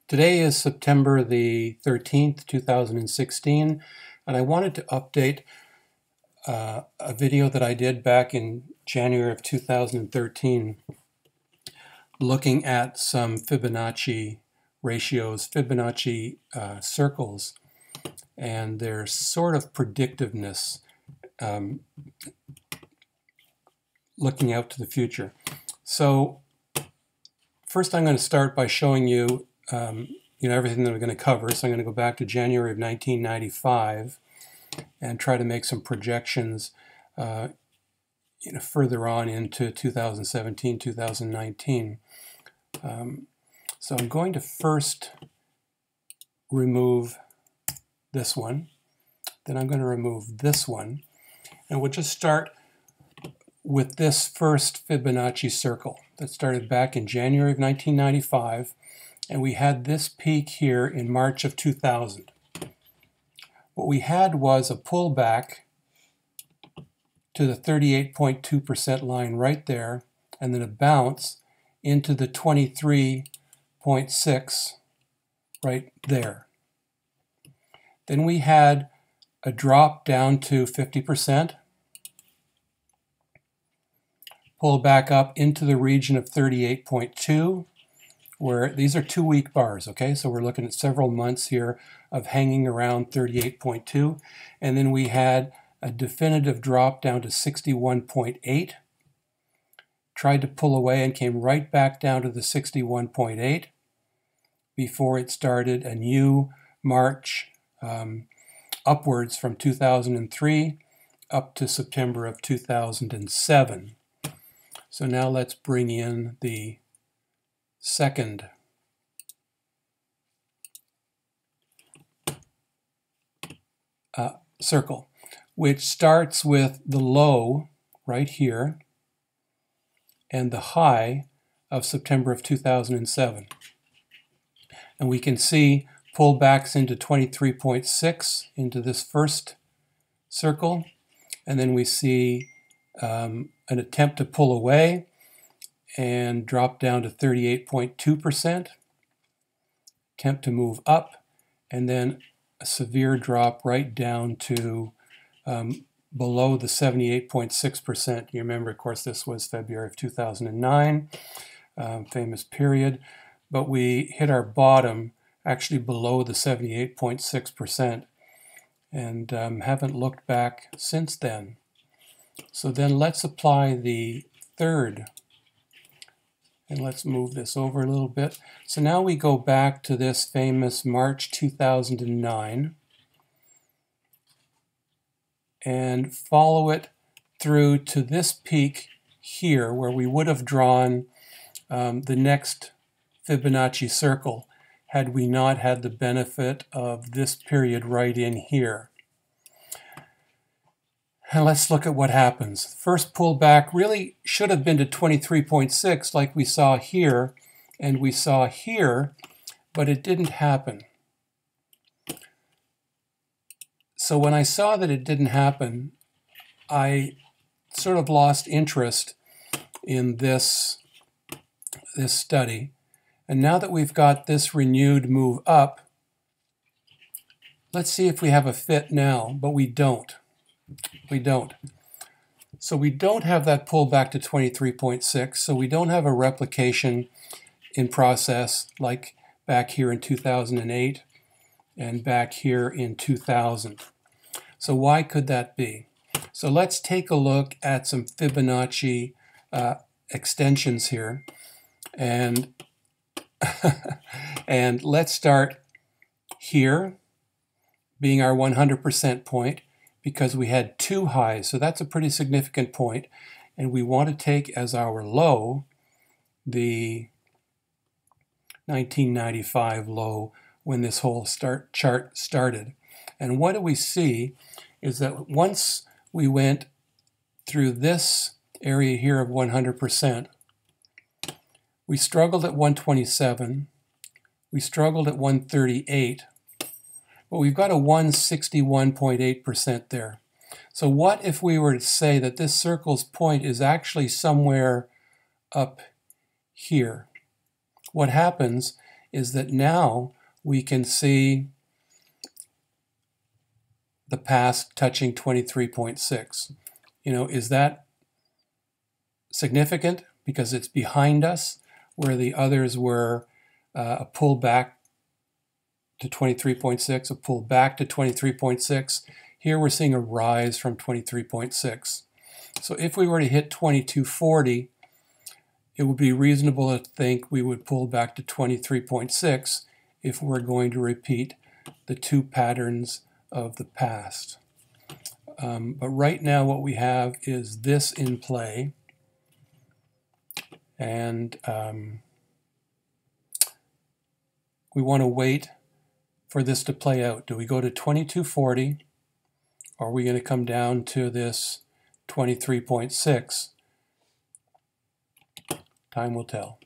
Today is September the 13th, 2016, and I wanted to update a video that I did back in January of 2013 looking at some Fibonacci ratios, Fibonacci circles, and their sort of predictiveness looking out to the future. So first I'm going to start by showing you everything that we're going to cover. So I'm going to go back to January of 1995 and try to make some projections further on into 2017, 2019. So I'm going to first remove this one, then I'm going to remove this one, and we'll just start with this first Fibonacci circle that started back in January of 1995, and we had this peak here in March of 2000. What we had was a pullback to the 38.2% line right there, and then a bounce into the 23.6 right there. Then we had a drop down to 50%, pull back up into the region of 38.2, where these are 2-week bars, okay? So we're looking at several months here of hanging around 38.2. And then we had a definitive drop down to 61.8. Tried to pull away and came right back down to the 61.8 before it started a new march upwards from 2003 up to September of 2007. So now let's bring in the second circle, which starts with the low right here and the high of September of 2007. And we can see pullbacks into 23.6 into this first circle, and then we see an attempt to pull away and drop down to 38.2%, attempt to move up, and then a severe drop right down to below the 78.6%. You remember, of course, this was February of 2009, famous period, but we hit our bottom actually below the 78.6% and haven't looked back since then. So then let's apply the third. And let's move this over a little bit. So now we go back to this famous March 2009 and follow it through to this peak here where we would have drawn the next Fibonacci circle had we not had the benefit of this period right in here. And let's look at what happens. First pullback really should have been to 23.6 like we saw here and we saw here, but it didn't happen. So when I saw that it didn't happen, I sort of lost interest in this study. And now that we've got this renewed move up, let's see if we have a fit now, but we don't. We don't. So we don't have that pullback to 23.6, so we don't have a replication in process like back here in 2008 and back here in 2000. So why could that be? So let's take a look at some Fibonacci extensions here, and and let's start here being our 100% point, because we had two highs, so that's a pretty significant point, and we want to take as our low the 1995 low when this whole chart started. And what do we see is that once we went through this area here of 100%, we struggled at 127, we struggled at 138, but we've got a 161.8% there. So what if we were to say that this circle's point is actually somewhere up here? What happens is that now we can see the past touching 23.6. You know, is that significant because it's behind us, where the others were a pull back to 23.6, a pull back to 23.6. Here we're seeing a rise from 23.6. So if we were to hit 2240, it would be reasonable to think we would pull back to 23.6 if we're going to repeat the two patterns of the past. But right now what we have is this in play, and we want to wait for this to play out. Do we go to 2240, or are we going to come down to this 23.6? Time will tell.